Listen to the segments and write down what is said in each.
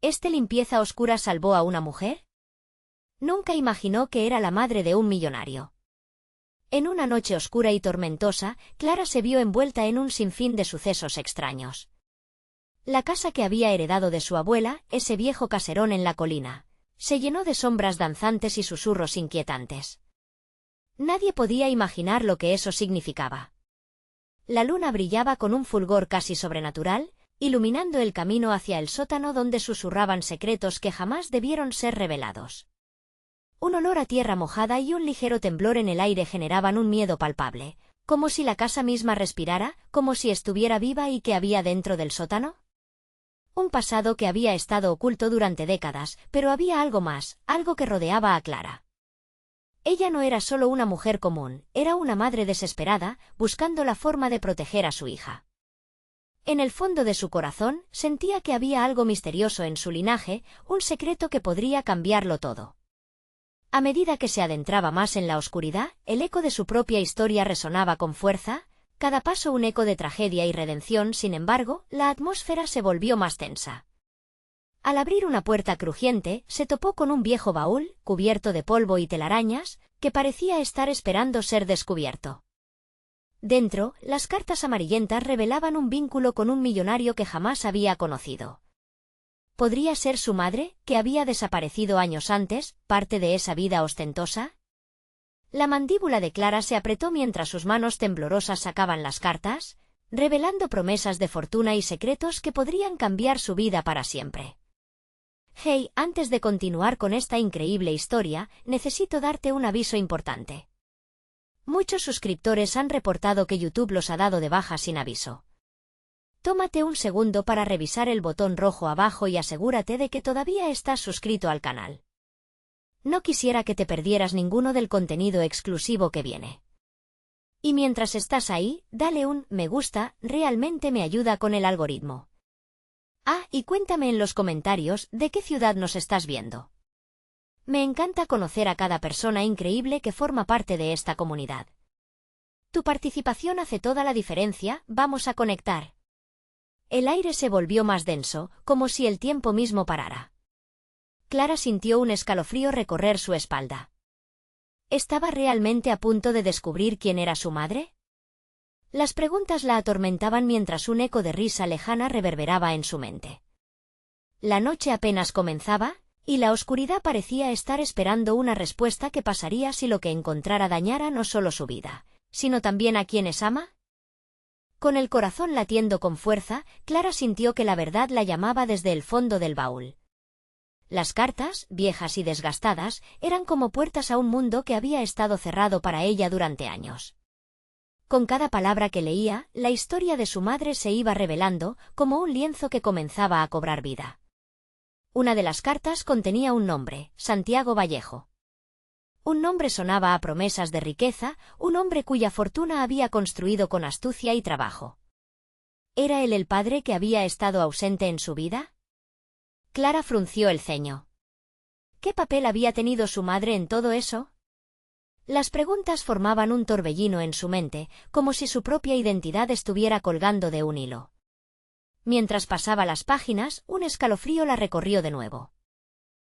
¿Este limpieza oscura salvó a una mujer? Nunca imaginó que era la madre de un millonario. En una noche oscura y tormentosa, Clara se vio envuelta en un sinfín de sucesos extraños. La casa que había heredado de su abuela, ese viejo caserón en la colina, se llenó de sombras danzantes y susurros inquietantes. Nadie podía imaginar lo que eso significaba. La luna brillaba con un fulgor casi sobrenatural, iluminando el camino hacia el sótano donde susurraban secretos que jamás debieron ser revelados. Un olor a tierra mojada y un ligero temblor en el aire generaban un miedo palpable, como si la casa misma respirara, como si estuviera viva y que había dentro del sótano. Un pasado que había estado oculto durante décadas, pero había algo más, algo que rodeaba a Clara. Ella no era solo una mujer común, era una madre desesperada, buscando la forma de proteger a su hija. En el fondo de su corazón, sentía que había algo misterioso en su linaje, un secreto que podría cambiarlo todo. A medida que se adentraba más en la oscuridad, el eco de su propia historia resonaba con fuerza, cada paso un eco de tragedia y redención. Sin embargo, la atmósfera se volvió más tensa. Al abrir una puerta crujiente, se topó con un viejo baúl, cubierto de polvo y telarañas, que parecía estar esperando ser descubierto. Dentro, las cartas amarillentas revelaban un vínculo con un millonario que jamás había conocido. ¿Podría ser su madre, que había desaparecido años antes, parte de esa vida ostentosa? La mandíbula de Clara se apretó mientras sus manos temblorosas sacaban las cartas, revelando promesas de fortuna y secretos que podrían cambiar su vida para siempre. Hey, antes de continuar con esta increíble historia, necesito darte un aviso importante. Muchos suscriptores han reportado que YouTube los ha dado de baja sin aviso. Tómate un segundo para revisar el botón rojo abajo y asegúrate de que todavía estás suscrito al canal. No quisiera que te perdieras ninguno del contenido exclusivo que viene. Y mientras estás ahí, dale un me gusta, realmente me ayuda con el algoritmo. Ah, y cuéntame en los comentarios de qué ciudad nos estás viendo. Me encanta conocer a cada persona increíble que forma parte de esta comunidad. Tu participación hace toda la diferencia. Vamos a conectar. El aire se volvió más denso, como si el tiempo mismo parara. Clara sintió un escalofrío recorrer su espalda. ¿Estaba realmente a punto de descubrir quién era su madre? Las preguntas la atormentaban mientras un eco de risa lejana reverberaba en su mente. La noche apenas comenzaba, y la oscuridad parecía estar esperando una respuesta que pasaría si lo que encontrara dañara no solo su vida, sino también a quienes ama. Con el corazón latiendo con fuerza, Clara sintió que la verdad la llamaba desde el fondo del baúl. Las cartas, viejas y desgastadas, eran como puertas a un mundo que había estado cerrado para ella durante años. Con cada palabra que leía, la historia de su madre se iba revelando, como un lienzo que comenzaba a cobrar vida. Una de las cartas contenía un nombre, Santiago Vallejo. Un nombre sonaba a promesas de riqueza, un hombre cuya fortuna había construido con astucia y trabajo. ¿Era él el padre que había estado ausente en su vida? Clara frunció el ceño. ¿Qué papel había tenido su madre en todo eso? Las preguntas formaban un torbellino en su mente, como si su propia identidad estuviera colgando de un hilo. Mientras pasaba las páginas, un escalofrío la recorrió de nuevo.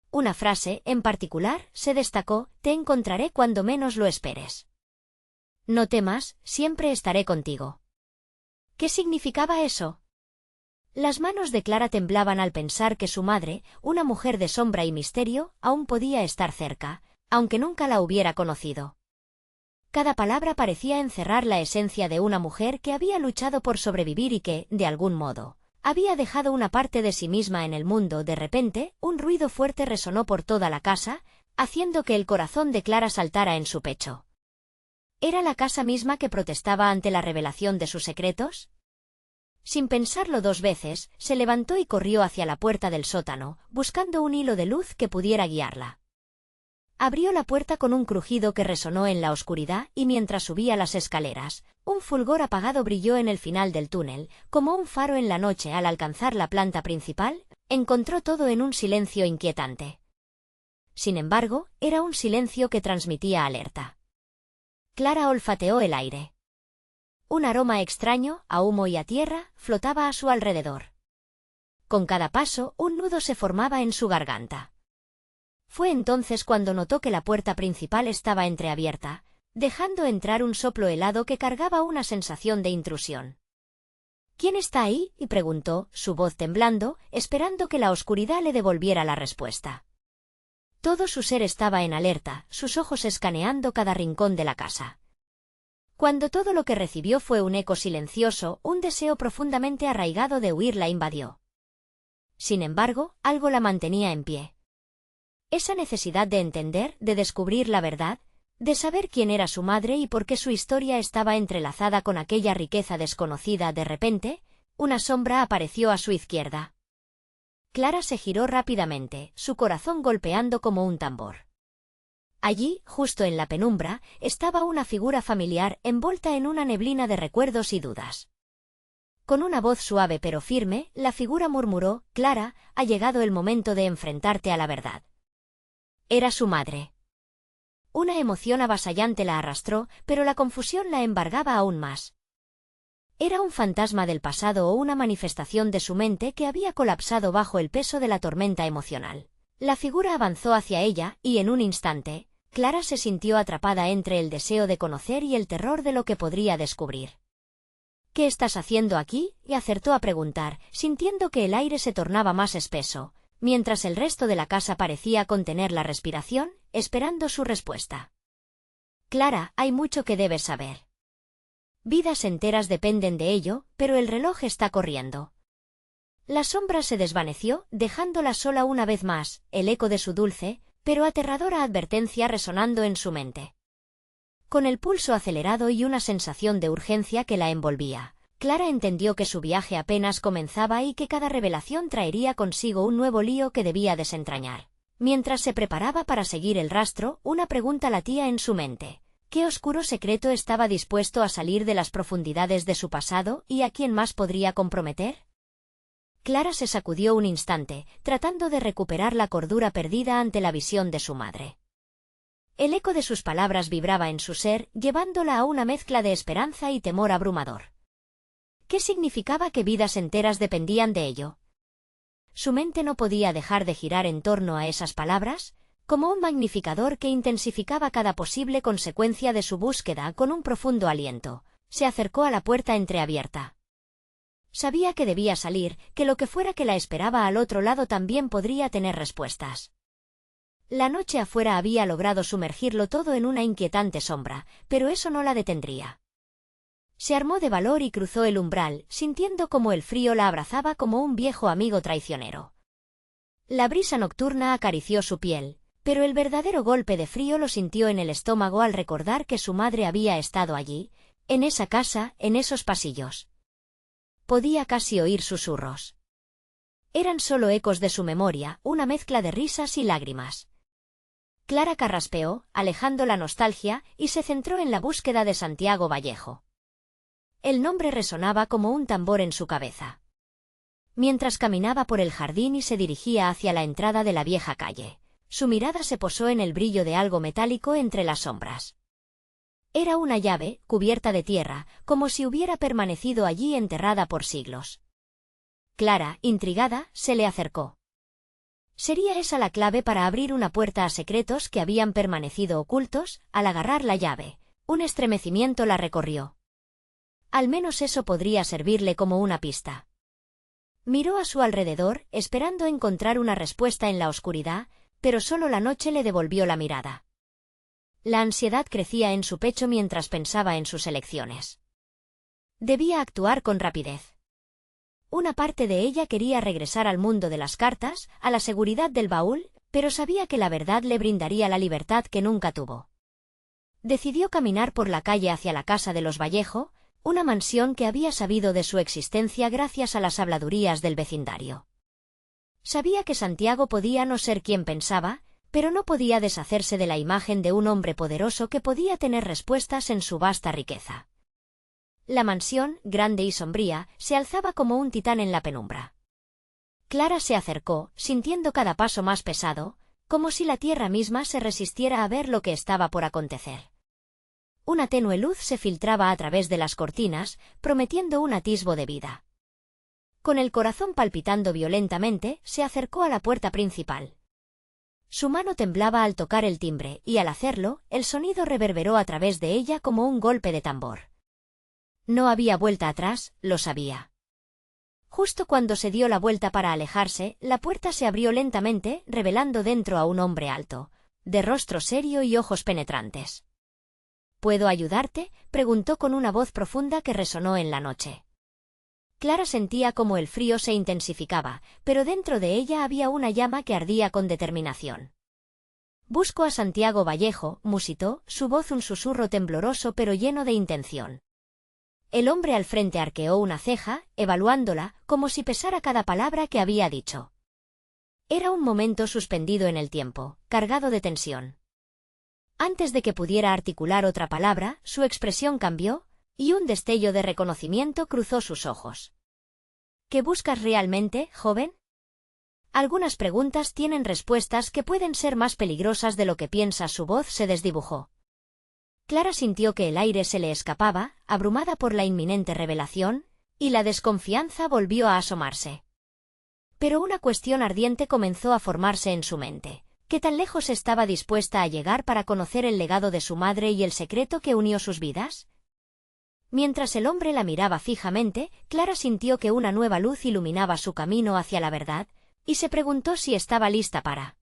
Una frase, en particular, se destacó: te encontraré cuando menos lo esperes. No temas, siempre estaré contigo. ¿Qué significaba eso? Las manos de Clara temblaban al pensar que su madre, una mujer de sombra y misterio, aún podía estar cerca, aunque nunca la hubiera conocido. Cada palabra parecía encerrar la esencia de una mujer que había luchado por sobrevivir y que, de algún modo, había dejado una parte de sí misma en el mundo. De repente, un ruido fuerte resonó por toda la casa, haciendo que el corazón de Clara saltara en su pecho. ¿Era la casa misma que protestaba ante la revelación de sus secretos? Sin pensarlo dos veces, se levantó y corrió hacia la puerta del sótano, buscando un hilo de luz que pudiera guiarla. Abrió la puerta con un crujido que resonó en la oscuridad y mientras subía las escaleras, un fulgor apagado brilló en el final del túnel, como un faro en la noche. Al alcanzar la planta principal, encontró todo en un silencio inquietante. Sin embargo, era un silencio que transmitía alerta. Clara olfateó el aire. Un aroma extraño, a humo y a tierra, flotaba a su alrededor. Con cada paso, un nudo se formaba en su garganta. Fue entonces cuando notó que la puerta principal estaba entreabierta, dejando entrar un soplo helado que cargaba una sensación de intrusión. —¿Quién está ahí? —y preguntó, su voz temblando, esperando que la oscuridad le devolviera la respuesta. Todo su ser estaba en alerta, sus ojos escaneando cada rincón de la casa. Cuando todo lo que recibió fue un eco silencioso, un deseo profundamente arraigado de huir la invadió. Sin embargo, algo la mantenía en pie. Esa necesidad de entender, de descubrir la verdad, de saber quién era su madre y por qué su historia estaba entrelazada con aquella riqueza desconocida. De repente, una sombra apareció a su izquierda. Clara se giró rápidamente, su corazón golpeando como un tambor. Allí, justo en la penumbra, estaba una figura familiar envuelta en una neblina de recuerdos y dudas. Con una voz suave pero firme, la figura murmuró: «Clara, ha llegado el momento de enfrentarte a la verdad». Era su madre. Una emoción avasallante la arrastró, pero la confusión la embargaba aún más. ¿Era un fantasma del pasado o una manifestación de su mente que había colapsado bajo el peso de la tormenta emocional? La figura avanzó hacia ella, y en un instante, Clara se sintió atrapada entre el deseo de conocer y el terror de lo que podría descubrir. «¿Qué estás haciendo aquí?», y acertó a preguntar, sintiendo que el aire se tornaba más espeso, mientras el resto de la casa parecía contener la respiración, esperando su respuesta. «Clara, hay mucho que debes saber. Vidas enteras dependen de ello, pero el reloj está corriendo». La sombra se desvaneció, dejándola sola una vez más, el eco de su dulce, pero aterradora advertencia resonando en su mente. Con el pulso acelerado y una sensación de urgencia que la envolvía, Clara entendió que su viaje apenas comenzaba y que cada revelación traería consigo un nuevo lío que debía desentrañar. Mientras se preparaba para seguir el rastro, una pregunta latía en su mente. ¿Qué oscuro secreto estaba dispuesto a salir de las profundidades de su pasado y a quién más podría comprometer? Clara se sacudió un instante, tratando de recuperar la cordura perdida ante la visión de su madre. El eco de sus palabras vibraba en su ser, llevándola a una mezcla de esperanza y temor abrumador. ¿Qué significaba que vidas enteras dependían de ello? Su mente no podía dejar de girar en torno a esas palabras, como un magnificador que intensificaba cada posible consecuencia de su búsqueda. Con un profundo aliento, se acercó a la puerta entreabierta. Sabía que debía salir, que lo que fuera que la esperaba al otro lado también podría tener respuestas. La noche afuera había logrado sumergirlo todo en una inquietante sombra, pero eso no la detendría. Se armó de valor y cruzó el umbral, sintiendo como el frío la abrazaba como un viejo amigo traicionero. La brisa nocturna acarició su piel, pero el verdadero golpe de frío lo sintió en el estómago al recordar que su madre había estado allí, en esa casa, en esos pasillos. Podía casi oír susurros. Eran solo ecos de su memoria, una mezcla de risas y lágrimas. Clara carraspeó, alejando la nostalgia, y se centró en la búsqueda de Santiago Vallejo. El nombre resonaba como un tambor en su cabeza. Mientras caminaba por el jardín y se dirigía hacia la entrada de la vieja calle, su mirada se posó en el brillo de algo metálico entre las sombras. Era una llave, cubierta de tierra, como si hubiera permanecido allí enterrada por siglos. Clara, intrigada, se le acercó. ¿Sería esa la clave para abrir una puerta a secretos que habían permanecido ocultos? Al agarrar la llave, un estremecimiento la recorrió. Al menos eso podría servirle como una pista. Miró a su alrededor, esperando encontrar una respuesta en la oscuridad, pero solo la noche le devolvió la mirada. La ansiedad crecía en su pecho mientras pensaba en sus elecciones. Debía actuar con rapidez. Una parte de ella quería regresar al mundo de las cartas, a la seguridad del baúl, pero sabía que la verdad le brindaría la libertad que nunca tuvo. Decidió caminar por la calle hacia la casa de los Vallejo, una mansión que había sabido de su existencia gracias a las habladurías del vecindario. Sabía que Santiago podía no ser quien pensaba, pero no podía deshacerse de la imagen de un hombre poderoso que podía tener respuestas en su vasta riqueza. La mansión, grande y sombría, se alzaba como un titán en la penumbra. Clara se acercó, sintiendo cada paso más pesado, como si la tierra misma se resistiera a ver lo que estaba por acontecer. Una tenue luz se filtraba a través de las cortinas, prometiendo un atisbo de vida. Con el corazón palpitando violentamente, se acercó a la puerta principal. Su mano temblaba al tocar el timbre, y al hacerlo, el sonido reverberó a través de ella como un golpe de tambor. No había vuelta atrás, lo sabía. Justo cuando se dio la vuelta para alejarse, la puerta se abrió lentamente, revelando dentro a un hombre alto, de rostro serio y ojos penetrantes. ¿Puedo ayudarte?, preguntó con una voz profunda que resonó en la noche. Clara sentía como el frío se intensificaba, pero dentro de ella había una llama que ardía con determinación. «Busco a Santiago Vallejo», musitó, su voz un susurro tembloroso pero lleno de intención. El hombre al frente arqueó una ceja, evaluándola, como si pesara cada palabra que había dicho. Era un momento suspendido en el tiempo, cargado de tensión. Antes de que pudiera articular otra palabra, su expresión cambió, y un destello de reconocimiento cruzó sus ojos. ¿Qué buscas realmente, joven? Algunas preguntas tienen respuestas que pueden ser más peligrosas de lo que piensas. Su voz se desdibujó. Clara sintió que el aire se le escapaba, abrumada por la inminente revelación, y la desconfianza volvió a asomarse. Pero una cuestión ardiente comenzó a formarse en su mente. ¿Qué tan lejos estaba dispuesta a llegar para conocer el legado de su madre y el secreto que unió sus vidas? Mientras el hombre la miraba fijamente, Clara sintió que una nueva luz iluminaba su camino hacia la verdad, y se preguntó si estaba lista para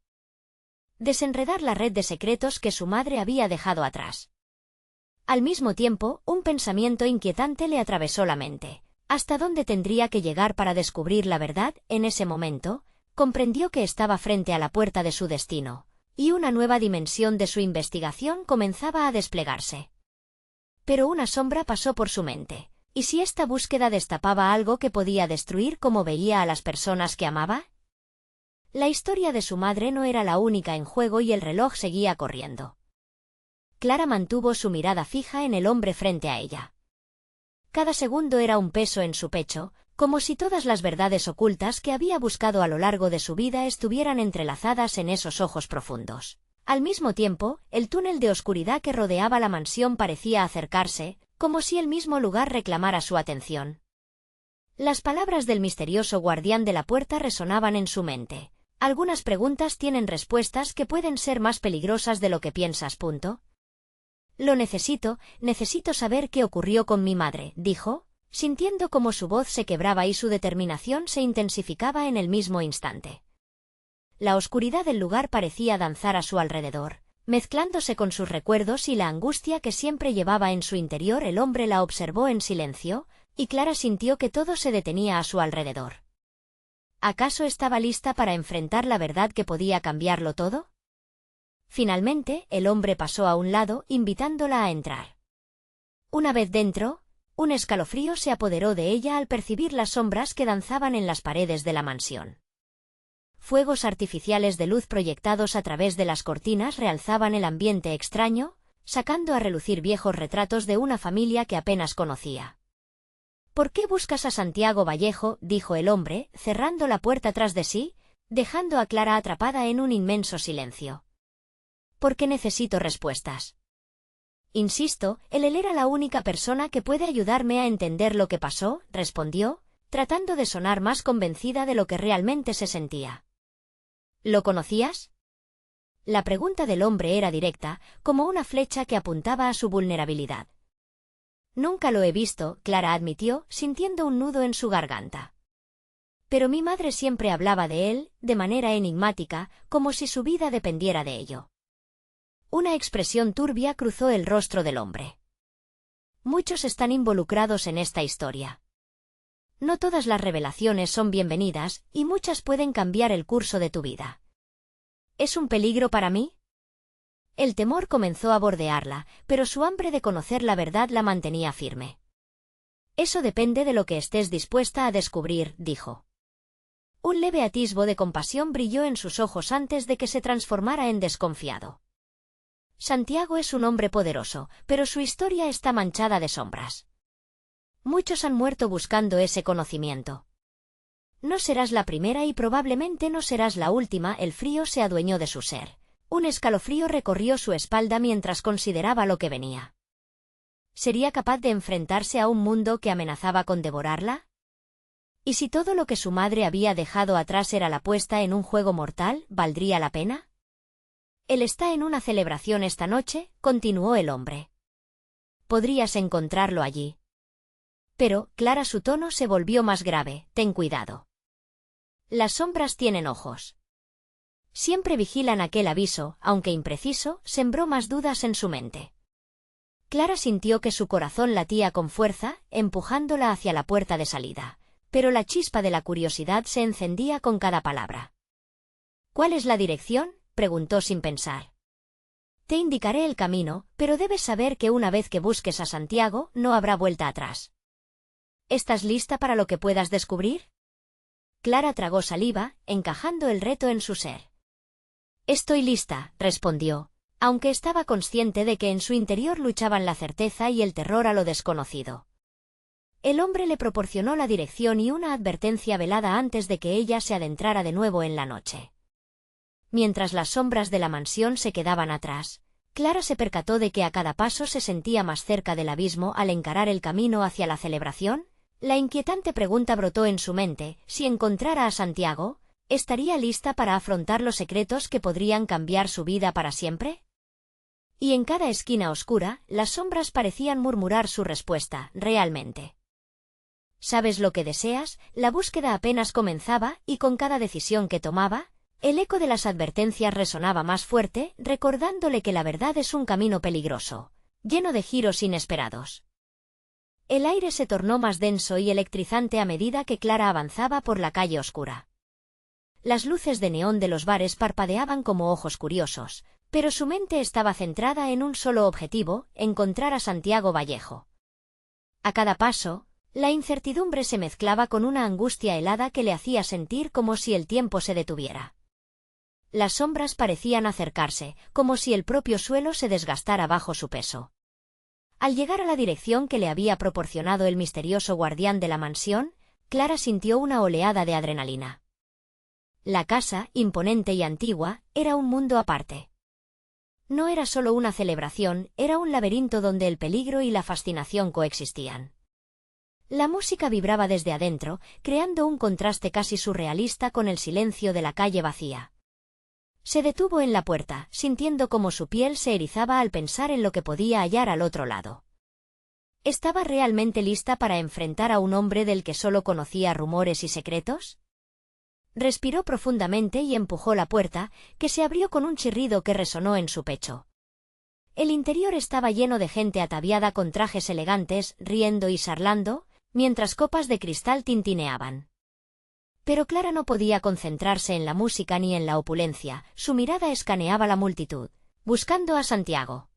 desenredar la red de secretos que su madre había dejado atrás. Al mismo tiempo, un pensamiento inquietante le atravesó la mente. ¿Hasta dónde tendría que llegar para descubrir la verdad? En ese momento, comprendió que estaba frente a la puerta de su destino, y una nueva dimensión de su investigación comenzaba a desplegarse. Pero una sombra pasó por su mente. ¿Y si esta búsqueda destapaba algo que podía destruir como veía a las personas que amaba? La historia de su madre no era la única en juego y el reloj seguía corriendo. Clara mantuvo su mirada fija en el hombre frente a ella. Cada segundo era un peso en su pecho, como si todas las verdades ocultas que había buscado a lo largo de su vida estuvieran entrelazadas en esos ojos profundos. Al mismo tiempo, el túnel de oscuridad que rodeaba la mansión parecía acercarse, como si el mismo lugar reclamara su atención. Las palabras del misterioso guardián de la puerta resonaban en su mente. Algunas preguntas tienen respuestas que pueden ser más peligrosas de lo que piensas. Lo necesito saber qué ocurrió con mi madre, dijo, sintiendo como su voz se quebraba y su determinación se intensificaba en el mismo instante. La oscuridad del lugar parecía danzar a su alrededor, mezclándose con sus recuerdos y la angustia que siempre llevaba en su interior. El hombre la observó en silencio, y Clara sintió que todo se detenía a su alrededor. ¿Acaso estaba lista para enfrentar la verdad que podía cambiarlo todo? Finalmente, el hombre pasó a un lado, invitándola a entrar. Una vez dentro, un escalofrío se apoderó de ella al percibir las sombras que danzaban en las paredes de la mansión. Fuegos artificiales de luz proyectados a través de las cortinas realzaban el ambiente extraño, sacando a relucir viejos retratos de una familia que apenas conocía. ¿Por qué buscas a Santiago Vallejo?, dijo el hombre, cerrando la puerta tras de sí, dejando a Clara atrapada en un inmenso silencio. «Porque necesito respuestas. Insisto, él era la única persona que puede ayudarme a entender lo que pasó», respondió, tratando de sonar más convencida de lo que realmente se sentía. ¿Lo conocías? La pregunta del hombre era directa, como una flecha que apuntaba a su vulnerabilidad. Nunca lo he visto, Clara admitió, sintiendo un nudo en su garganta. Pero mi madre siempre hablaba de él, de manera enigmática, como si su vida dependiera de ello. Una expresión turbia cruzó el rostro del hombre. Muchos están involucrados en esta historia. No todas las revelaciones son bienvenidas, y muchas pueden cambiar el curso de tu vida. ¿Es un peligro para mí? El temor comenzó a bordearla, pero su hambre de conocer la verdad la mantenía firme. Eso depende de lo que estés dispuesta a descubrir, dijo. Un leve atisbo de compasión brilló en sus ojos antes de que se transformara en desconfiado. Santiago es un hombre poderoso, pero su historia está manchada de sombras. Muchos han muerto buscando ese conocimiento. No serás la primera y probablemente no serás la última. El frío se adueñó de su ser. Un escalofrío recorrió su espalda mientras consideraba lo que venía. ¿Sería capaz de enfrentarse a un mundo que amenazaba con devorarla? ¿Y si todo lo que su madre había dejado atrás era la puesta en un juego mortal, valdría la pena? Él está en una celebración esta noche, continuó el hombre. Podrías encontrarlo allí. Pero, Clara, su tono se volvió más grave, ten cuidado. Las sombras tienen ojos. Siempre vigilan. Aquel aviso, aunque impreciso, sembró más dudas en su mente. Clara sintió que su corazón latía con fuerza, empujándola hacia la puerta de salida, pero la chispa de la curiosidad se encendía con cada palabra. ¿Cuál es la dirección?, preguntó sin pensar. Te indicaré el camino, pero debes saber que una vez que busques a Santiago, no habrá vuelta atrás. ¿Estás lista para lo que puedas descubrir? Clara tragó saliva, encajando el reto en su ser. Estoy lista, respondió, aunque estaba consciente de que en su interior luchaban la certeza y el terror a lo desconocido. El hombre le proporcionó la dirección y una advertencia velada antes de que ella se adentrara de nuevo en la noche. Mientras las sombras de la mansión se quedaban atrás, Clara se percató de que a cada paso se sentía más cerca del abismo al encarar el camino hacia la celebración. La inquietante pregunta brotó en su mente: si encontrara a Santiago, ¿estaría lista para afrontar los secretos que podrían cambiar su vida para siempre? Y en cada esquina oscura, las sombras parecían murmurar su respuesta: realmente. ¿Sabes lo que deseas? La búsqueda apenas comenzaba, y con cada decisión que tomaba, el eco de las advertencias resonaba más fuerte, recordándole que la verdad es un camino peligroso, lleno de giros inesperados. El aire se tornó más denso y electrizante a medida que Clara avanzaba por la calle oscura. Las luces de neón de los bares parpadeaban como ojos curiosos, pero su mente estaba centrada en un solo objetivo: encontrar a Santiago Vallejo. A cada paso, la incertidumbre se mezclaba con una angustia helada que le hacía sentir como si el tiempo se detuviera. Las sombras parecían acercarse, como si el propio suelo se desgastara bajo su peso. Al llegar a la dirección que le había proporcionado el misterioso guardián de la mansión, Clara sintió una oleada de adrenalina. La casa, imponente y antigua, era un mundo aparte. No era solo una celebración, era un laberinto donde el peligro y la fascinación coexistían. La música vibraba desde adentro, creando un contraste casi surrealista con el silencio de la calle vacía. Se detuvo en la puerta, sintiendo cómo su piel se erizaba al pensar en lo que podía hallar al otro lado. ¿Estaba realmente lista para enfrentar a un hombre del que solo conocía rumores y secretos? Respiró profundamente y empujó la puerta, que se abrió con un chirrido que resonó en su pecho. El interior estaba lleno de gente ataviada con trajes elegantes, riendo y charlando, mientras copas de cristal tintineaban. Pero Clara no podía concentrarse en la música ni en la opulencia. Su mirada escaneaba la multitud, buscando a Santiago.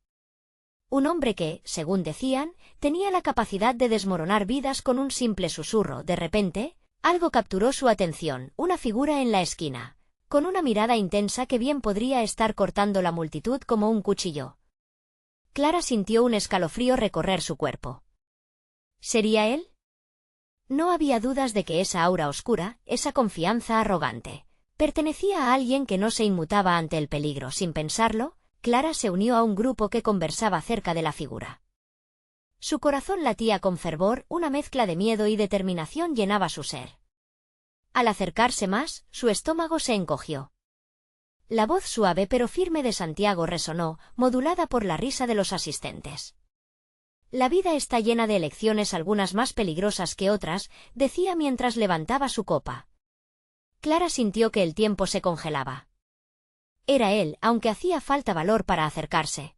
Un hombre que, según decían, tenía la capacidad de desmoronar vidas con un simple susurro. De repente, algo capturó su atención: una figura en la esquina, con una mirada intensa que bien podría estar cortando la multitud como un cuchillo. Clara sintió un escalofrío recorrer su cuerpo. ¿Sería él? No había dudas de que esa aura oscura, esa confianza arrogante, pertenecía a alguien que no se inmutaba ante el peligro. Sin pensarlo, Clara se unió a un grupo que conversaba cerca de la figura. Su corazón latía con fervor, una mezcla de miedo y determinación llenaba su ser. Al acercarse más, su estómago se encogió. La voz suave pero firme de Santiago resonó, modulada por la risa de los asistentes. La vida está llena de elecciones, algunas más peligrosas que otras, decía mientras levantaba su copa. Clara sintió que el tiempo se congelaba. Era él, aunque hacía falta valor para acercarse.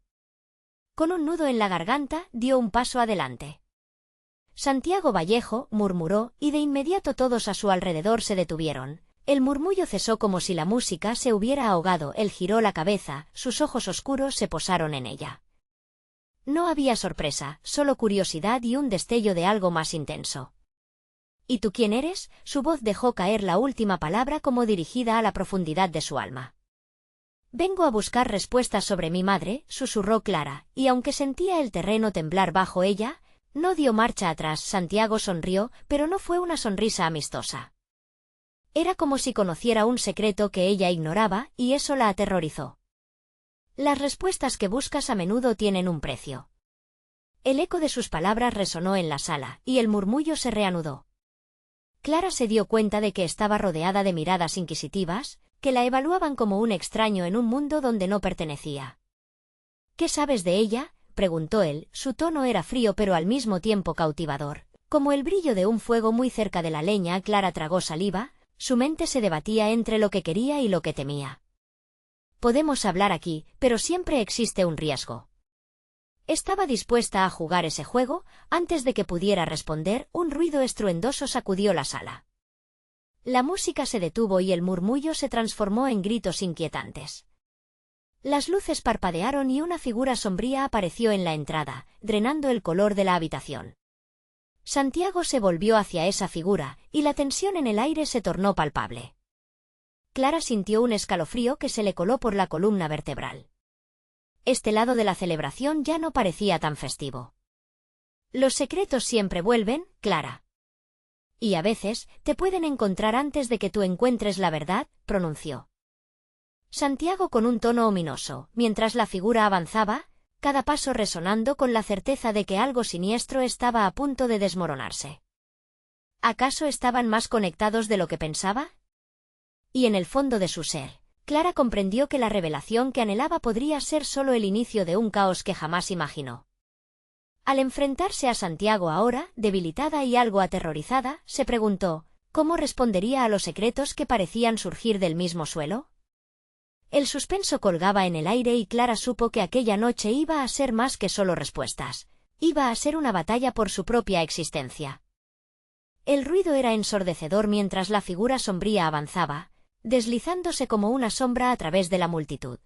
Con un nudo en la garganta, dio un paso adelante. Santiago Vallejo, murmuró, y de inmediato todos a su alrededor se detuvieron. El murmullo cesó como si la música se hubiera ahogado. Él giró la cabeza, sus ojos oscuros se posaron en ella. No había sorpresa, solo curiosidad y un destello de algo más intenso. ¿Y tú quién eres? Su voz dejó caer la última palabra como dirigida a la profundidad de su alma. Vengo a buscar respuestas sobre mi madre, susurró Clara, y aunque sentía el terreno temblar bajo ella, no dio marcha atrás. Santiago sonrió, pero no fue una sonrisa amistosa. Era como si conociera un secreto que ella ignoraba, y eso la aterrorizó. Las respuestas que buscas a menudo tienen un precio. El eco de sus palabras resonó en la sala, y el murmullo se reanudó. Clara se dio cuenta de que estaba rodeada de miradas inquisitivas, que la evaluaban como un extraño en un mundo donde no pertenecía. ¿Qué sabes de ella?, preguntó él. Su tono era frío pero al mismo tiempo cautivador. Como el brillo de un fuego muy cerca de la leña. Clara tragó saliva, su mente se debatía entre lo que quería y lo que temía. Podemos hablar aquí, pero siempre existe un riesgo. Estaba dispuesta a jugar ese juego. Antes de que pudiera responder, un ruido estruendoso sacudió la sala. La música se detuvo y el murmullo se transformó en gritos inquietantes. Las luces parpadearon y una figura sombría apareció en la entrada, drenando el color de la habitación. Santiago se volvió hacia esa figura, y la tensión en el aire se tornó palpable. Clara sintió un escalofrío que se le coló por la columna vertebral. Este lado de la celebración ya no parecía tan festivo. Los secretos siempre vuelven, Clara. Y a veces, te pueden encontrar antes de que tú encuentres la verdad, pronunció Santiago con un tono ominoso, mientras la figura avanzaba, cada paso resonando con la certeza de que algo siniestro estaba a punto de desmoronarse. ¿Acaso estaban más conectados de lo que pensaba? Y en el fondo de su ser, Clara comprendió que la revelación que anhelaba podría ser solo el inicio de un caos que jamás imaginó. Al enfrentarse a Santiago ahora, debilitada y algo aterrorizada, se preguntó, ¿cómo respondería a los secretos que parecían surgir del mismo suelo? El suspenso colgaba en el aire y Clara supo que aquella noche iba a ser más que solo respuestas. Iba a ser una batalla por su propia existencia. El ruido era ensordecedor mientras la figura sombría avanzaba, deslizándose como una sombra a través de la multitud.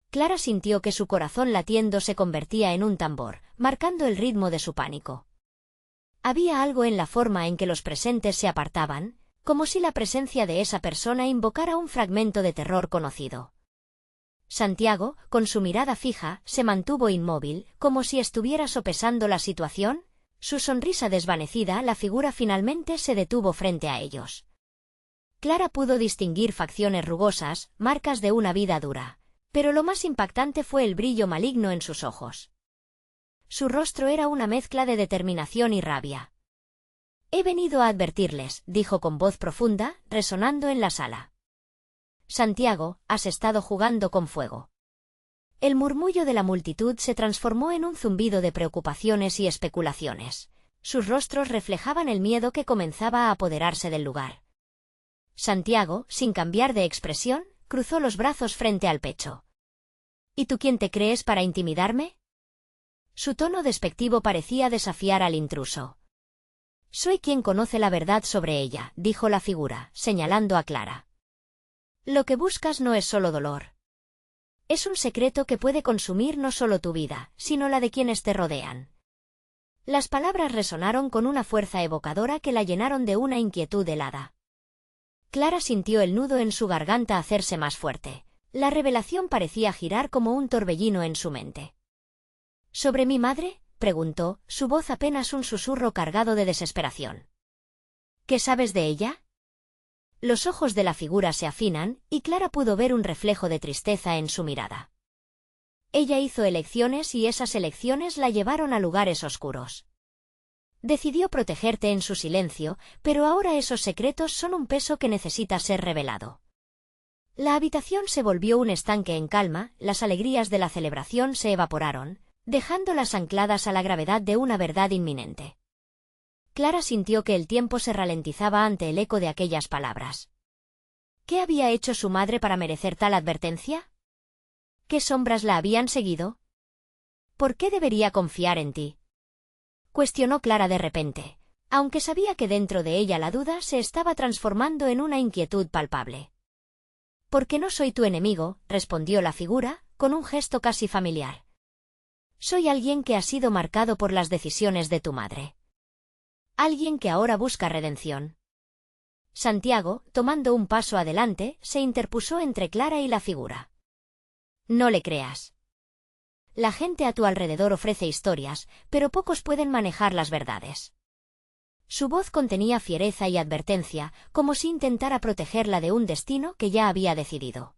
Clara sintió que su corazón latiendo se convertía en un tambor, marcando el ritmo de su pánico. Había algo en la forma en que los presentes se apartaban, como si la presencia de esa persona invocara un fragmento de terror conocido. Santiago, con su mirada fija, se mantuvo inmóvil, como si estuviera sopesando la situación. Su sonrisa desvanecida, la figura finalmente se detuvo frente a ellos. Clara pudo distinguir facciones rugosas, marcas de una vida dura, pero lo más impactante fue el brillo maligno en sus ojos. Su rostro era una mezcla de determinación y rabia. «He venido a advertirles», dijo con voz profunda, resonando en la sala. «Santiago, has estado jugando con fuego». El murmullo de la multitud se transformó en un zumbido de preocupaciones y especulaciones. Sus rostros reflejaban el miedo que comenzaba a apoderarse del lugar. Santiago, sin cambiar de expresión, cruzó los brazos frente al pecho. «¿Y tú quién te crees para intimidarme?». Su tono despectivo parecía desafiar al intruso. «Soy quien conoce la verdad sobre ella», dijo la figura, señalando a Clara. «Lo que buscas no es solo dolor. Es un secreto que puede consumir no solo tu vida, sino la de quienes te rodean». Las palabras resonaron con una fuerza evocadora que la llenaron de una inquietud helada. Clara sintió el nudo en su garganta hacerse más fuerte. La revelación parecía girar como un torbellino en su mente. «¿Sobre mi madre?», preguntó, su voz apenas un susurro cargado de desesperación. «¿Qué sabes de ella?». Los ojos de la figura se afinan, y Clara pudo ver un reflejo de tristeza en su mirada. Ella hizo elecciones y esas elecciones la llevaron a lugares oscuros. Decidió protegerte en su silencio, pero ahora esos secretos son un peso que necesita ser revelado. La habitación se volvió un estanque en calma, las alegrías de la celebración se evaporaron, dejándolas ancladas a la gravedad de una verdad inminente. Clara sintió que el tiempo se ralentizaba ante el eco de aquellas palabras. ¿Qué había hecho su madre para merecer tal advertencia? ¿Qué sombras la habían seguido? ¿Por qué debería confiar en ti?, cuestionó Clara de repente, aunque sabía que dentro de ella la duda se estaba transformando en una inquietud palpable. «Porque no soy tu enemigo», respondió la figura, con un gesto casi familiar. «Soy alguien que ha sido marcado por las decisiones de tu madre. Alguien que ahora busca redención». Santiago, tomando un paso adelante, se interpuso entre Clara y la figura. «No le creas. La gente a tu alrededor ofrece historias, pero pocos pueden manejar las verdades». Su voz contenía fiereza y advertencia, como si intentara protegerla de un destino que ya había decidido.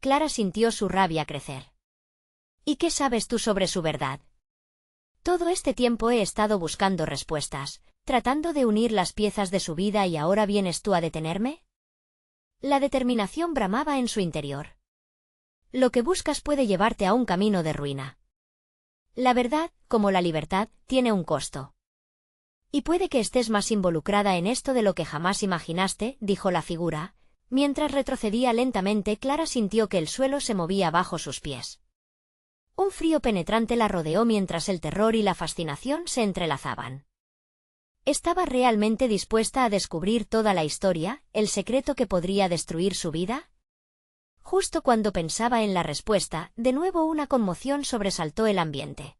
Clara sintió su rabia crecer. «¿Y qué sabes tú sobre su verdad?». «Todo este tiempo he estado buscando respuestas. tratando de unir las piezas de su vida y ahora vienes tú a detenerme? La determinación bramaba en su interior. Lo que buscas puede llevarte a un camino de ruina. La verdad, como la libertad, tiene un costo. Y puede que estés más involucrada en esto de lo que jamás imaginaste, dijo la figura. Mientras retrocedía lentamente, Clara sintió que el suelo se movía bajo sus pies. Un frío penetrante la rodeó mientras el terror y la fascinación se entrelazaban. ¿Estaba realmente dispuesta a descubrir toda la historia, el secreto que podría destruir su vida? Justo cuando pensaba en la respuesta, de nuevo una conmoción sobresaltó el ambiente.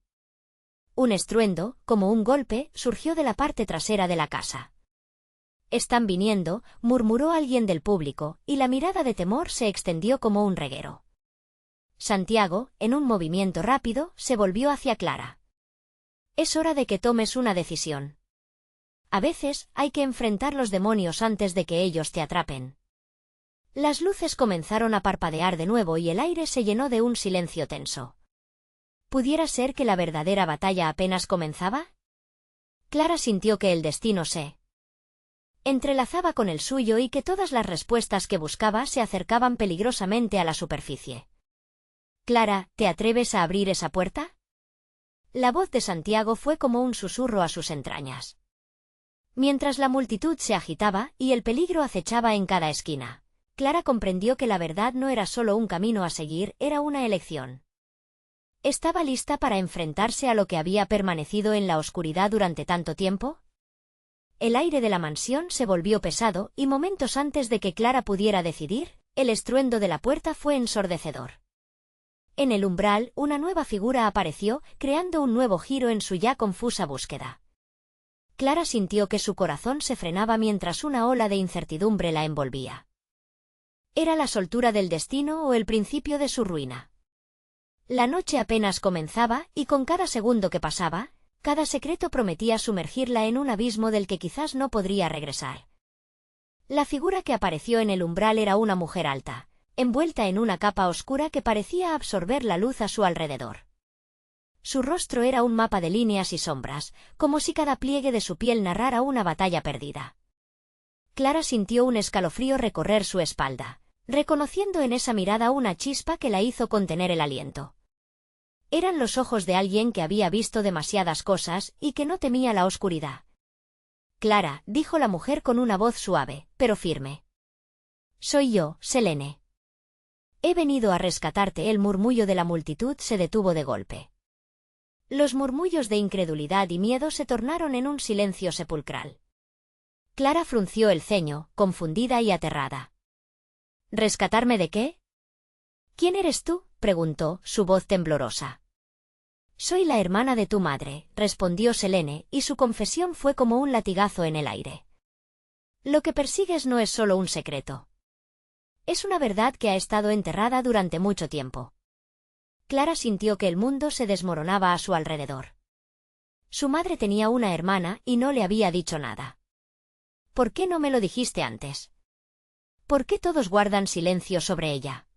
Un estruendo, como un golpe, surgió de la parte trasera de la casa. «Están viniendo», murmuró alguien del público, y la mirada de temor se extendió como un reguero. Santiago, en un movimiento rápido, se volvió hacia Clara. «Es hora de que tomes una decisión. A veces, hay que enfrentar los demonios antes de que ellos te atrapen». Las luces comenzaron a parpadear de nuevo y el aire se llenó de un silencio tenso. ¿Pudiera ser que la verdadera batalla apenas comenzaba? Clara sintió que el destino se entrelazaba con el suyo y que todas las respuestas que buscaba se acercaban peligrosamente a la superficie. «Clara, ¿te atreves a abrir esa puerta?» La voz de Santiago fue como un susurro a sus entrañas. Mientras la multitud se agitaba y el peligro acechaba en cada esquina, Clara comprendió que la verdad no era solo un camino a seguir, era una elección. ¿Estaba lista para enfrentarse a lo que había permanecido en la oscuridad durante tanto tiempo? El aire de la mansión se volvió pesado y momentos antes de que Clara pudiera decidir, el estruendo de la puerta fue ensordecedor. En el umbral, una nueva figura apareció, creando un nuevo giro en su ya confusa búsqueda. Clara sintió que su corazón se frenaba mientras una ola de incertidumbre la envolvía. ¿Era la soltura del destino o el principio de su ruina? La noche apenas comenzaba, y con cada segundo que pasaba, cada secreto prometía sumergirla en un abismo del que quizás no podría regresar. La figura que apareció en el umbral era una mujer alta, envuelta en una capa oscura que parecía absorber la luz a su alrededor. Su rostro era un mapa de líneas y sombras, como si cada pliegue de su piel narrara una batalla perdida. Clara sintió un escalofrío recorrer su espalda, reconociendo en esa mirada una chispa que la hizo contener el aliento. Eran los ojos de alguien que había visto demasiadas cosas y que no temía la oscuridad. «Clara», dijo la mujer con una voz suave, pero firme. «Soy yo, Selene. He venido a rescatarte». El murmullo de la multitud se detuvo de golpe. Los murmullos de incredulidad y miedo se tornaron en un silencio sepulcral. Clara frunció el ceño, confundida y aterrada. «¿Rescatarme de qué?» «¿Quién eres tú?», preguntó, su voz temblorosa. «Soy la hermana de tu madre», respondió Selene, y su confesión fue como un latigazo en el aire. «Lo que persigues no es solo un secreto. Es una verdad que ha estado enterrada durante mucho tiempo». Clara sintió que el mundo se desmoronaba a su alrededor. Su madre tenía una hermana y no le había dicho nada. «¿Por qué no me lo dijiste antes? ¿Por qué todos guardan silencio sobre ella?»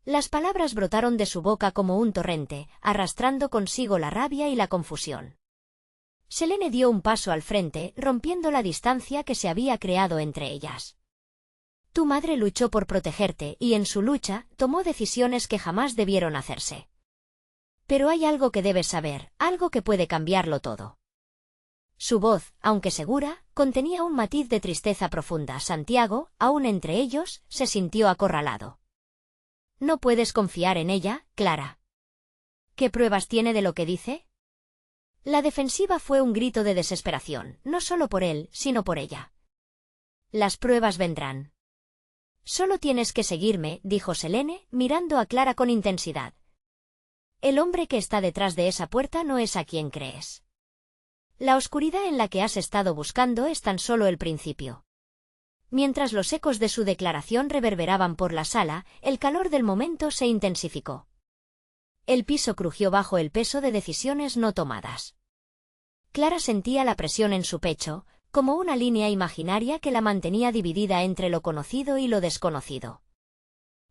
Las palabras brotaron de su boca como un torrente, arrastrando consigo la rabia y la confusión. Selene dio un paso al frente, rompiendo la distancia que se había creado entre ellas. «Tu madre luchó por protegerte y en su lucha tomó decisiones que jamás debieron hacerse. Pero hay algo que debes saber, algo que puede cambiarlo todo». Su voz, aunque segura, contenía un matiz de tristeza profunda. Santiago, aún entre ellos, se sintió acorralado. «No puedes confiar en ella, Clara». «¿Qué pruebas tiene de lo que dice?» La defensiva fue un grito de desesperación, no solo por él, sino por ella. «Las pruebas vendrán. Solo tienes que seguirme», dijo Selene, mirando a Clara con intensidad. «El hombre que está detrás de esa puerta no es a quien crees. La oscuridad en la que has estado buscando es tan solo el principio». Mientras los ecos de su declaración reverberaban por la sala, el calor del momento se intensificó. El piso crujió bajo el peso de decisiones no tomadas. Clara sentía la presión en su pecho, como una línea imaginaria que la mantenía dividida entre lo conocido y lo desconocido.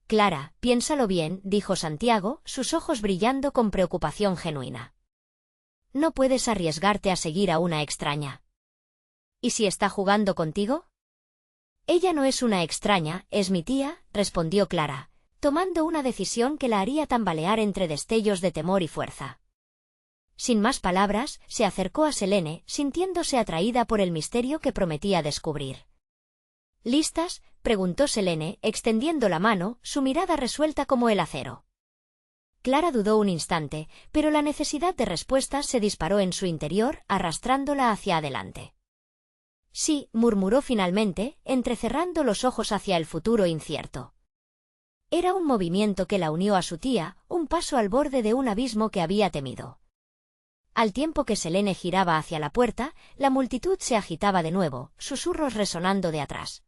«Clara, piénsalo bien», dijo Santiago, sus ojos brillando con preocupación genuina. «No puedes arriesgarte a seguir a una extraña. ¿Y si está jugando contigo? Ella no es una extraña, es mi tía, respondió Clara, tomando una decisión que la haría tambalear entre destellos de temor y fuerza. Sin más palabras, se acercó a Selene, sintiéndose atraída por el misterio que prometía descubrir. ¿Listas?, preguntó Selene, extendiendo la mano, su mirada resuelta como el acero. Clara dudó un instante, pero la necesidad de respuestas se disparó en su interior, arrastrándola hacia adelante. Sí, murmuró finalmente, entrecerrando los ojos hacia el futuro incierto. Era un movimiento que la unió a su tía, un paso al borde de un abismo que había temido. Al tiempo que Selene giraba hacia la puerta, la multitud se agitaba de nuevo, susurros resonando de atrás.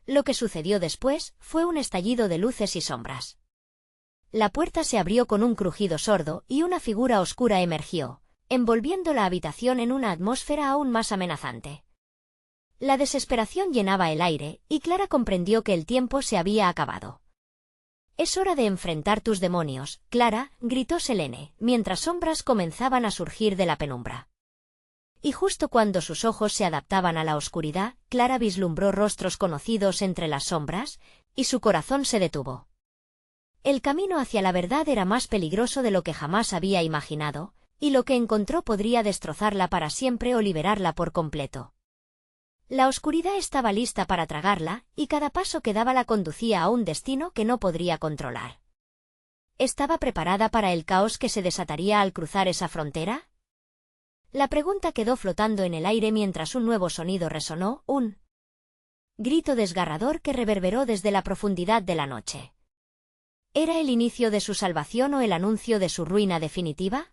Lo que sucedió después fue un estallido de luces y sombras. La puerta se abrió con un crujido sordo y una figura oscura emergió, envolviendo la habitación en una atmósfera aún más amenazante. La desesperación llenaba el aire, y Clara comprendió que el tiempo se había acabado. «Es hora de enfrentar tus demonios, Clara», gritó Selene, mientras sombras comenzaban a surgir de la penumbra. Y justo cuando sus ojos se adaptaban a la oscuridad, Clara vislumbró rostros conocidos entre las sombras, y su corazón se detuvo. El camino hacia la verdad era más peligroso de lo que jamás había imaginado, y lo que encontró podría destrozarla para siempre o liberarla por completo. La oscuridad estaba lista para tragarla, y cada paso que daba la conducía a un destino que no podría controlar. ¿Estaba preparada para el caos que se desataría al cruzar esa frontera? La pregunta quedó flotando en el aire mientras un nuevo sonido resonó, un grito desgarrador que reverberó desde la profundidad de la noche. ¿Era el inicio de su salvación o el anuncio de su ruina definitiva?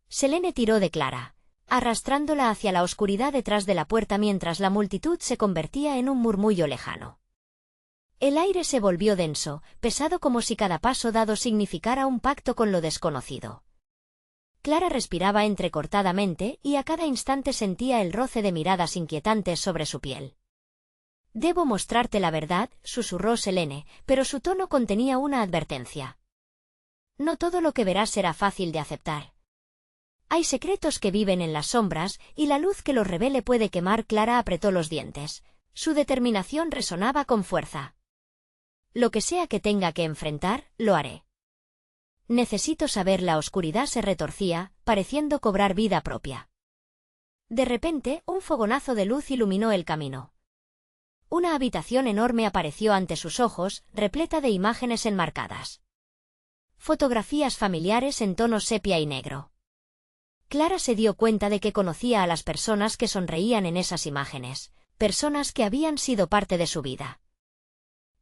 Selene tiró de Clara, arrastrándola hacia la oscuridad detrás de la puerta mientras la multitud se convertía en un murmullo lejano. El aire se volvió denso, pesado como si cada paso dado significara un pacto con lo desconocido. Clara respiraba entrecortadamente y a cada instante sentía el roce de miradas inquietantes sobre su piel. «Debo mostrarte la verdad», susurró Selene, pero su tono contenía una advertencia. «No todo lo que verás será fácil de aceptar. Hay secretos que viven en las sombras, y la luz que los revele puede quemar». Clara apretó los dientes. Su determinación resonaba con fuerza. «Lo que sea que tenga que enfrentar, lo haré». «Necesito saber». La oscuridad se retorcía, pareciendo cobrar vida propia. De repente, un fogonazo de luz iluminó el camino. Una habitación enorme apareció ante sus ojos, repleta de imágenes enmarcadas. Fotografías familiares en tonos sepia y negro. Clara se dio cuenta de que conocía a las personas que sonreían en esas imágenes, personas que habían sido parte de su vida.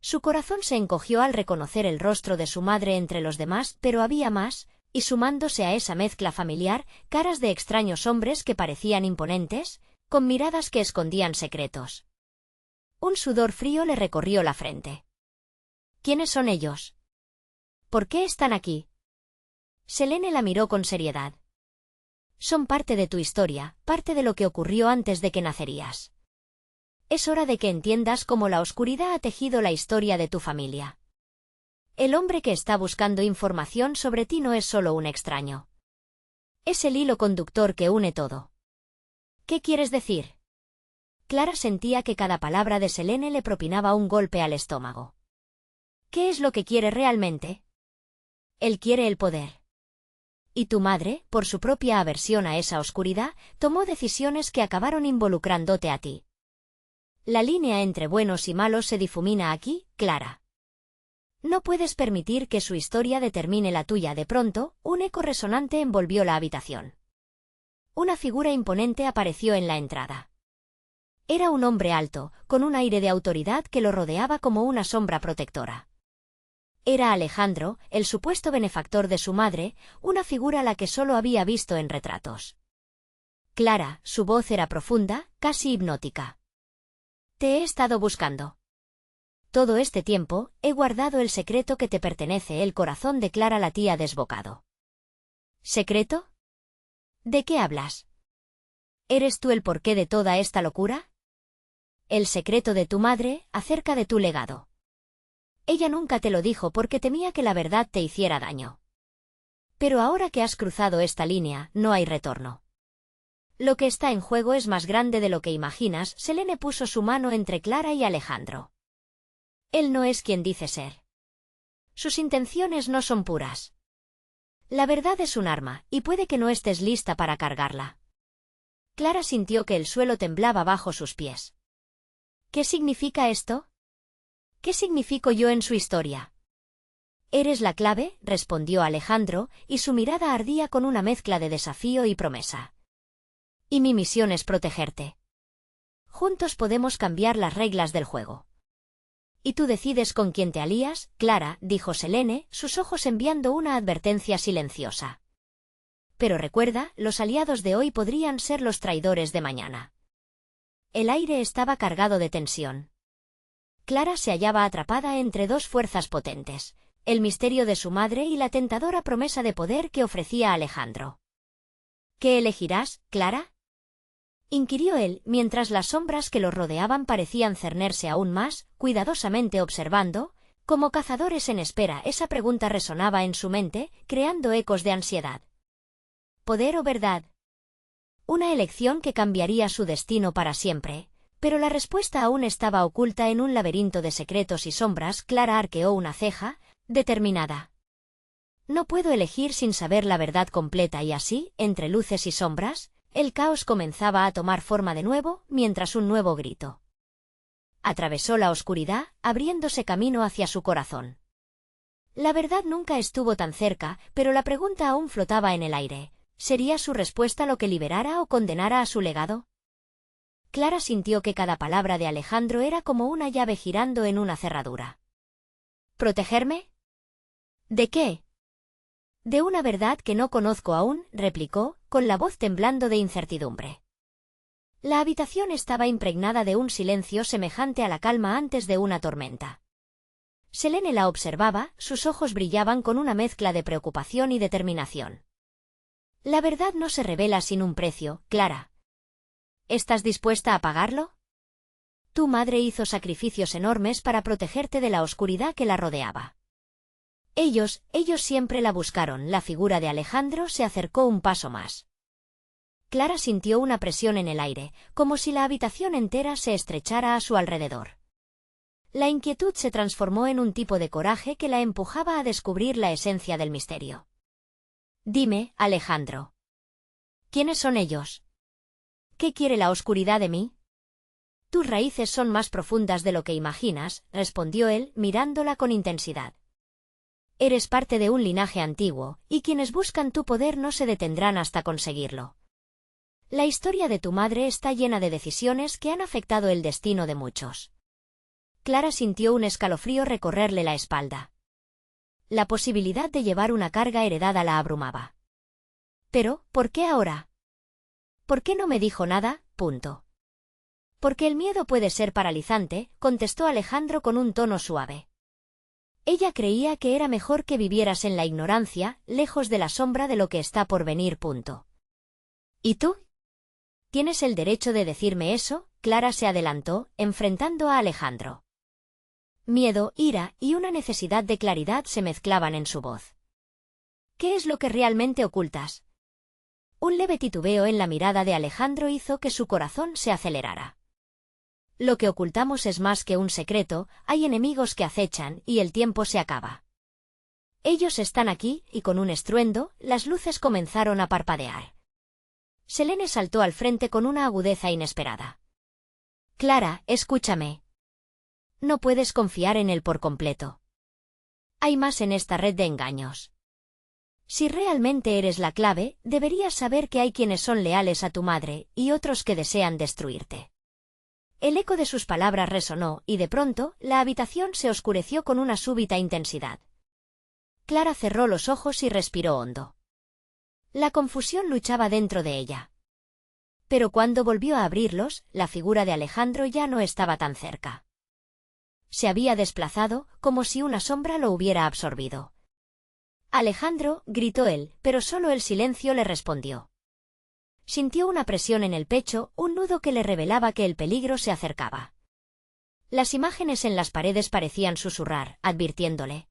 Su corazón se encogió al reconocer el rostro de su madre entre los demás, pero había más, y sumándose a esa mezcla familiar, caras de extraños hombres que parecían imponentes, con miradas que escondían secretos. Un sudor frío le recorrió la frente. ¿Quiénes son ellos? ¿Por qué están aquí? Selene la miró con seriedad. Son parte de tu historia, parte de lo que ocurrió antes de que nacerías. Es hora de que entiendas cómo la oscuridad ha tejido la historia de tu familia. El hombre que está buscando información sobre ti no es solo un extraño. Es el hilo conductor que une todo. ¿Qué quieres decir? Clara sentía que cada palabra de Selene le propinaba un golpe al estómago. ¿Qué es lo que quiere realmente? Él quiere el poder. Y tu madre, por su propia aversión a esa oscuridad, tomó decisiones que acabaron involucrándote a ti. La línea entre buenos y malos se difumina aquí, Clara. No puedes permitir que su historia determine la tuya. De pronto, un eco resonante envolvió la habitación. Una figura imponente apareció en la entrada. Era un hombre alto, con un aire de autoridad que lo rodeaba como una sombra protectora. Era Alejandro, el supuesto benefactor de su madre, una figura a la que solo había visto en retratos. Clara, su voz era profunda, casi hipnótica. Te he estado buscando. Todo este tiempo, he guardado el secreto que te pertenece. El corazón de Clara latía desbocado. ¿Secreto? ¿De qué hablas? ¿Eres tú el porqué de toda esta locura? El secreto de tu madre, acerca de tu legado. Ella nunca te lo dijo porque temía que la verdad te hiciera daño. Pero ahora que has cruzado esta línea, no hay retorno. Lo que está en juego es más grande de lo que imaginas. Selene puso su mano entre Clara y Alejandro. Él no es quien dice ser. Sus intenciones no son puras. La verdad es un arma, y puede que no estés lista para cargarla. Clara sintió que el suelo temblaba bajo sus pies. ¿Qué significa esto? ¿Qué significo yo en su historia? Eres la clave, respondió Alejandro, y su mirada ardía con una mezcla de desafío y promesa. Y mi misión es protegerte. Juntos podemos cambiar las reglas del juego. Y tú decides con quién te alías, Clara, dijo Selene, sus ojos enviando una advertencia silenciosa. Pero recuerda, los aliados de hoy podrían ser los traidores de mañana. El aire estaba cargado de tensión. Clara se hallaba atrapada entre dos fuerzas potentes, el misterio de su madre y la tentadora promesa de poder que ofrecía Alejandro. ¿Qué elegirás, Clara? Inquirió él, mientras las sombras que los rodeaban parecían cernerse aún más, cuidadosamente observando, como cazadores en espera. Esa pregunta resonaba en su mente, creando ecos de ansiedad. ¿Poder o verdad? Una elección que cambiaría su destino para siempre, pero la respuesta aún estaba oculta en un laberinto de secretos y sombras. Clara arqueó una ceja, determinada. No puedo elegir sin saber la verdad completa y así, entre luces y sombras, el caos comenzaba a tomar forma de nuevo, mientras un nuevo grito atravesó la oscuridad, abriéndose camino hacia su corazón. La verdad nunca estuvo tan cerca, pero la pregunta aún flotaba en el aire. ¿Sería su respuesta lo que liberara o condenara a su legado? Clara sintió que cada palabra de Alejandro era como una llave girando en una cerradura. ¿Protegerme? ¿De qué? De una verdad que no conozco aún, replicó, con la voz temblando de incertidumbre. La habitación estaba impregnada de un silencio semejante a la calma antes de una tormenta. Selene la observaba, sus ojos brillaban con una mezcla de preocupación y determinación. La verdad no se revela sin un precio, Clara. ¿Estás dispuesta a pagarlo? Tu madre hizo sacrificios enormes para protegerte de la oscuridad que la rodeaba. Ellos siempre la buscaron. La figura de Alejandro se acercó un paso más. Clara sintió una presión en el aire, como si la habitación entera se estrechara a su alrededor. La inquietud se transformó en un tipo de coraje que la empujaba a descubrir la esencia del misterio. Dime, Alejandro. ¿Quiénes son ellos? ¿Qué quiere la oscuridad de mí? Tus raíces son más profundas de lo que imaginas, respondió él, mirándola con intensidad. Eres parte de un linaje antiguo, y quienes buscan tu poder no se detendrán hasta conseguirlo. La historia de tu madre está llena de decisiones que han afectado el destino de muchos. Clara sintió un escalofrío recorrerle la espalda. La posibilidad de llevar una carga heredada la abrumaba. Pero, ¿por qué ahora? ¿Por qué no me dijo nada? Porque el miedo puede ser paralizante, contestó Alejandro con un tono suave. Ella creía que era mejor que vivieras en la ignorancia, lejos de la sombra de lo que está por venir. ¿Y tú? ¿Tienes el derecho de decirme eso? Clara se adelantó, enfrentando a Alejandro. Miedo, ira y una necesidad de claridad se mezclaban en su voz. ¿Qué es lo que realmente ocultas? Un leve titubeo en la mirada de Alejandro hizo que su corazón se acelerara. Lo que ocultamos es más que un secreto, hay enemigos que acechan y el tiempo se acaba. Ellos están aquí, y con un estruendo, las luces comenzaron a parpadear. Selene saltó al frente con una agudeza inesperada. Clara, escúchame. No puedes confiar en él por completo. Hay más en esta red de engaños. Si realmente eres la clave, deberías saber que hay quienes son leales a tu madre y otros que desean destruirte. El eco de sus palabras resonó, y de pronto, la habitación se oscureció con una súbita intensidad. Clara cerró los ojos y respiró hondo. La confusión luchaba dentro de ella. Pero cuando volvió a abrirlos, la figura de Alejandro ya no estaba tan cerca. Se había desplazado, como si una sombra lo hubiera absorbido. Alejandro, gritó él, pero solo el silencio le respondió. Sintió una presión en el pecho, un nudo que le revelaba que el peligro se acercaba. Las imágenes en las paredes parecían susurrar, advirtiéndole.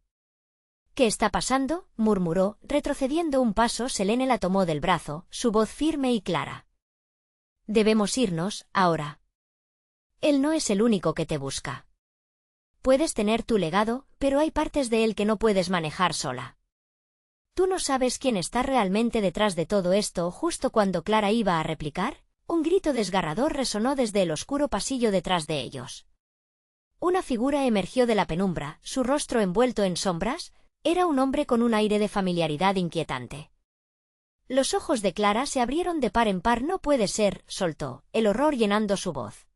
¿Qué está pasando?, murmuró, retrocediendo un paso. Selene la tomó del brazo, su voz firme y clara. Debemos irnos, ahora. Él no es el único que te busca. Puedes tener tu legado, pero hay partes de él que no puedes manejar sola. ¿Tú no sabes quién está realmente detrás de todo esto? Justo cuando Clara iba a replicar, un grito desgarrador resonó desde el oscuro pasillo detrás de ellos. Una figura emergió de la penumbra, su rostro envuelto en sombras. Era un hombre con un aire de familiaridad inquietante. Los ojos de Clara se abrieron de par en par. No puede ser, soltó, el horror llenando su voz.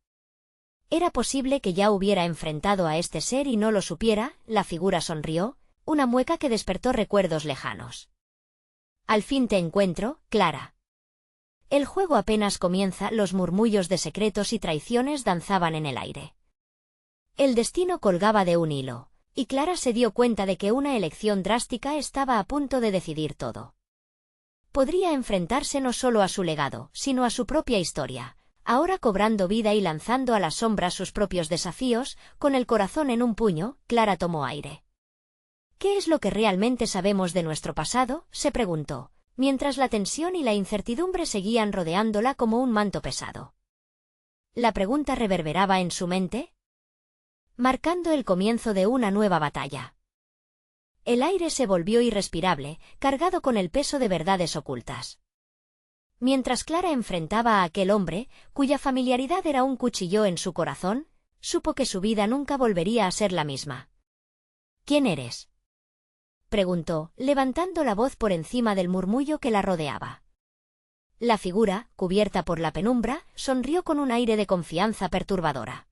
¿Era posible que ya hubiera enfrentado a este ser y no lo supiera? La figura sonrió, una mueca que despertó recuerdos lejanos. Al fin te encuentro, Clara. El juego apenas comienza, los murmullos de secretos y traiciones danzaban en el aire. El destino colgaba de un hilo, y Clara se dio cuenta de que una elección drástica estaba a punto de decidir todo. Podría enfrentarse no solo a su legado, sino a su propia historia, ahora cobrando vida y lanzando a las sombras sus propios desafíos. Con el corazón en un puño, Clara tomó aire. ¿Qué es lo que realmente sabemos de nuestro pasado?, se preguntó, mientras la tensión y la incertidumbre seguían rodeándola como un manto pesado. La pregunta reverberaba en su mente, marcando el comienzo de una nueva batalla. El aire se volvió irrespirable, cargado con el peso de verdades ocultas. Mientras Clara enfrentaba a aquel hombre, cuya familiaridad era un cuchillo en su corazón, supo que su vida nunca volvería a ser la misma. ¿Quién eres?, preguntó, levantando la voz por encima del murmullo que la rodeaba. La figura, cubierta por la penumbra, sonrió con un aire de confianza perturbadora.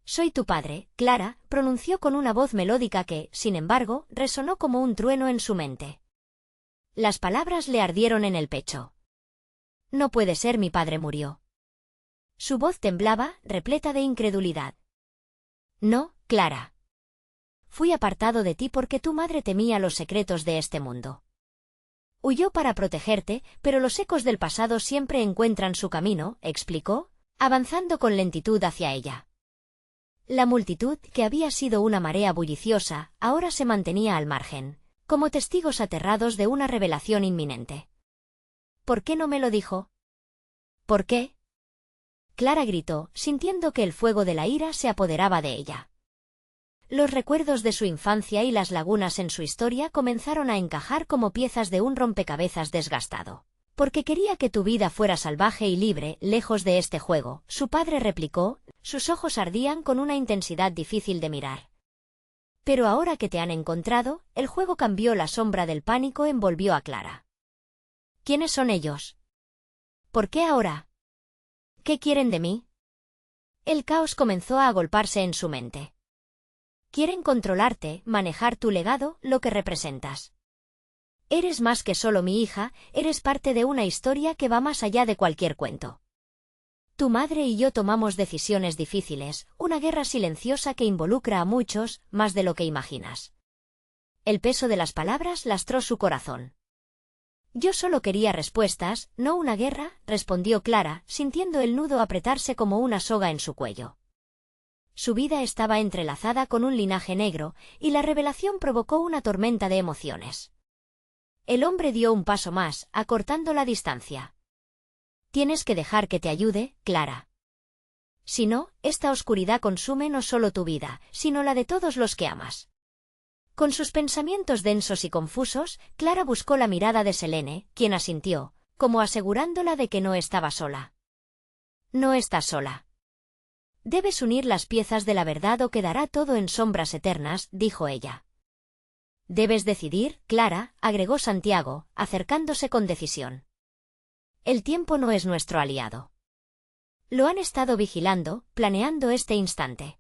Soy tu padre, Clara, pronunció con una voz melódica que, sin embargo, resonó como un trueno en su mente. Las palabras le ardieron en el pecho. No puede ser, mi padre murió. Su voz temblaba, repleta de incredulidad. No, Clara. Fui apartado de ti porque tu madre temía los secretos de este mundo. Huyó para protegerte, pero los ecos del pasado siempre encuentran su camino, explicó, avanzando con lentitud hacia ella. La multitud, que había sido una marea bulliciosa, ahora se mantenía al margen, como testigos aterrados de una revelación inminente. ¿Por qué no me lo dijo? ¿Por qué? Clara gritó, sintiendo que el fuego de la ira se apoderaba de ella. Los recuerdos de su infancia y las lagunas en su historia comenzaron a encajar como piezas de un rompecabezas desgastado. Porque quería que tu vida fuera salvaje y libre, lejos de este juego, su padre replicó, sus ojos ardían con una intensidad difícil de mirar. Pero ahora que te han encontrado, el juego cambió. La sombra del pánico envolvió a Clara. ¿Quiénes son ellos? ¿Por qué ahora? ¿Qué quieren de mí? El caos comenzó a agolparse en su mente. Quieren controlarte, manejar tu legado, lo que representas. Eres más que solo mi hija, eres parte de una historia que va más allá de cualquier cuento. Tu madre y yo tomamos decisiones difíciles, una guerra silenciosa que involucra a muchos, más de lo que imaginas. El peso de las palabras lastró su corazón. Yo solo quería respuestas, no una guerra, respondió Clara, sintiendo el nudo apretarse como una soga en su cuello. Su vida estaba entrelazada con un linaje negro, y la revelación provocó una tormenta de emociones. El hombre dio un paso más, acortando la distancia. Tienes que dejar que te ayude, Clara. Si no, esta oscuridad consume no solo tu vida, sino la de todos los que amas. Con sus pensamientos densos y confusos, Clara buscó la mirada de Selene, quien asintió, como asegurándola de que no estaba sola. No estás sola. Debes unir las piezas de la verdad o quedará todo en sombras eternas, dijo ella. Debes decidir, Clara, agregó Santiago, acercándose con decisión. El tiempo no es nuestro aliado. Lo han estado vigilando, planeando este instante.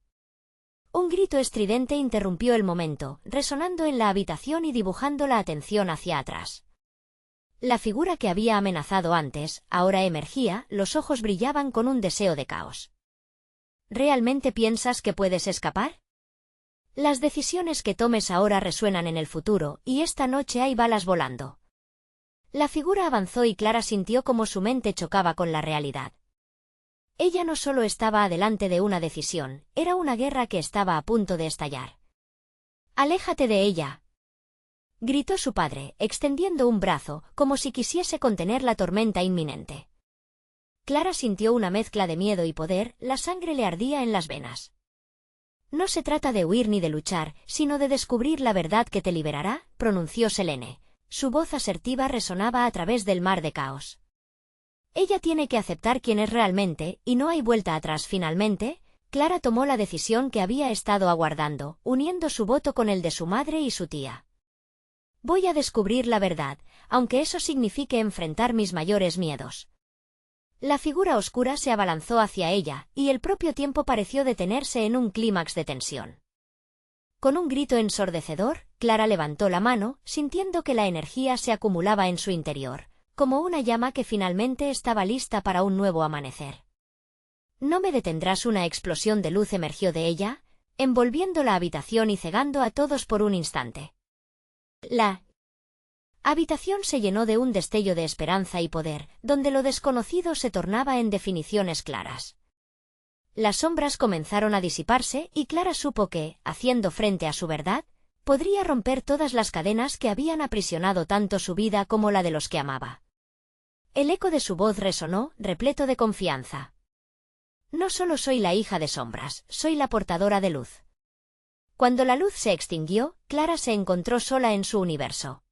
Un grito estridente interrumpió el momento, resonando en la habitación y dibujando la atención hacia atrás. La figura que había amenazado antes, ahora emergía, los ojos brillaban con un deseo de caos. ¿Realmente piensas que puedes escapar? Las decisiones que tomes ahora resuenan en el futuro, y esta noche hay balas volando. La figura avanzó y Clara sintió como su mente chocaba con la realidad. Ella no solo estaba adelante de una decisión, era una guerra que estaba a punto de estallar. «Aléjate de ella», gritó su padre, extendiendo un brazo, como si quisiese contener la tormenta inminente. Clara sintió una mezcla de miedo y poder, la sangre le ardía en las venas. No se trata de huir ni de luchar, sino de descubrir la verdad que te liberará, pronunció Selene. Su voz asertiva resonaba a través del mar de caos. Ella tiene que aceptar quién es realmente, y no hay vuelta atrás. Finalmente, Clara tomó la decisión que había estado aguardando, uniendo su voto con el de su madre y su tía. Voy a descubrir la verdad, aunque eso signifique enfrentar mis mayores miedos. La figura oscura se abalanzó hacia ella, y el propio tiempo pareció detenerse en un clímax de tensión. Con un grito ensordecedor, Clara levantó la mano, sintiendo que la energía se acumulaba en su interior, como una llama que finalmente estaba lista para un nuevo amanecer. «¿No me detendrás?» Una explosión de luz emergió de ella, envolviendo la habitación y cegando a todos por un instante. La habitación se llenó de un destello de esperanza y poder, donde lo desconocido se tornaba en definiciones claras. Las sombras comenzaron a disiparse y Clara supo que, haciendo frente a su verdad, podría romper todas las cadenas que habían aprisionado tanto su vida como la de los que amaba. El eco de su voz resonó, repleto de confianza. «No solo soy la hija de sombras, soy la portadora de luz». Cuando la luz se extinguió, Clara se encontró sola en su universo.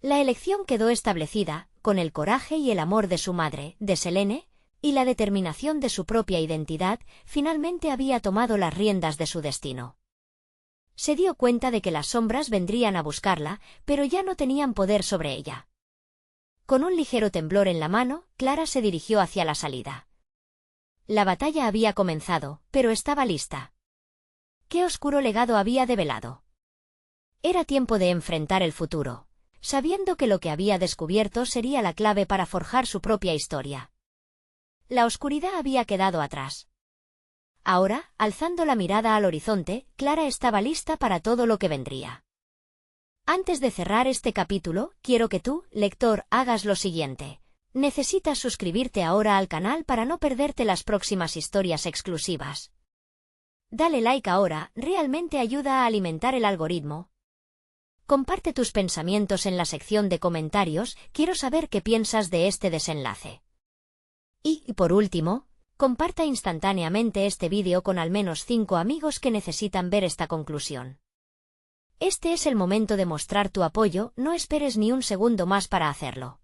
La elección quedó establecida, con el coraje y el amor de su madre, de Selene, y la determinación de su propia identidad, finalmente había tomado las riendas de su destino. Se dio cuenta de que las sombras vendrían a buscarla, pero ya no tenían poder sobre ella. Con un ligero temblor en la mano, Clara se dirigió hacia la salida. La batalla había comenzado, pero estaba lista. ¿Qué oscuro legado había develado? Era tiempo de enfrentar el futuro, sabiendo que lo que había descubierto sería la clave para forjar su propia historia. La oscuridad había quedado atrás. Ahora, alzando la mirada al horizonte, Clara estaba lista para todo lo que vendría. Antes de cerrar este capítulo, quiero que tú, lector, hagas lo siguiente. Necesitas suscribirte ahora al canal para no perderte las próximas historias exclusivas. Dale like ahora, realmente ayuda a alimentar el algoritmo. Comparte tus pensamientos en la sección de comentarios, quiero saber qué piensas de este desenlace. Y por último, comparta instantáneamente este vídeo con al menos 5 amigos que necesitan ver esta conclusión. Este es el momento de mostrar tu apoyo, no esperes ni un segundo más para hacerlo.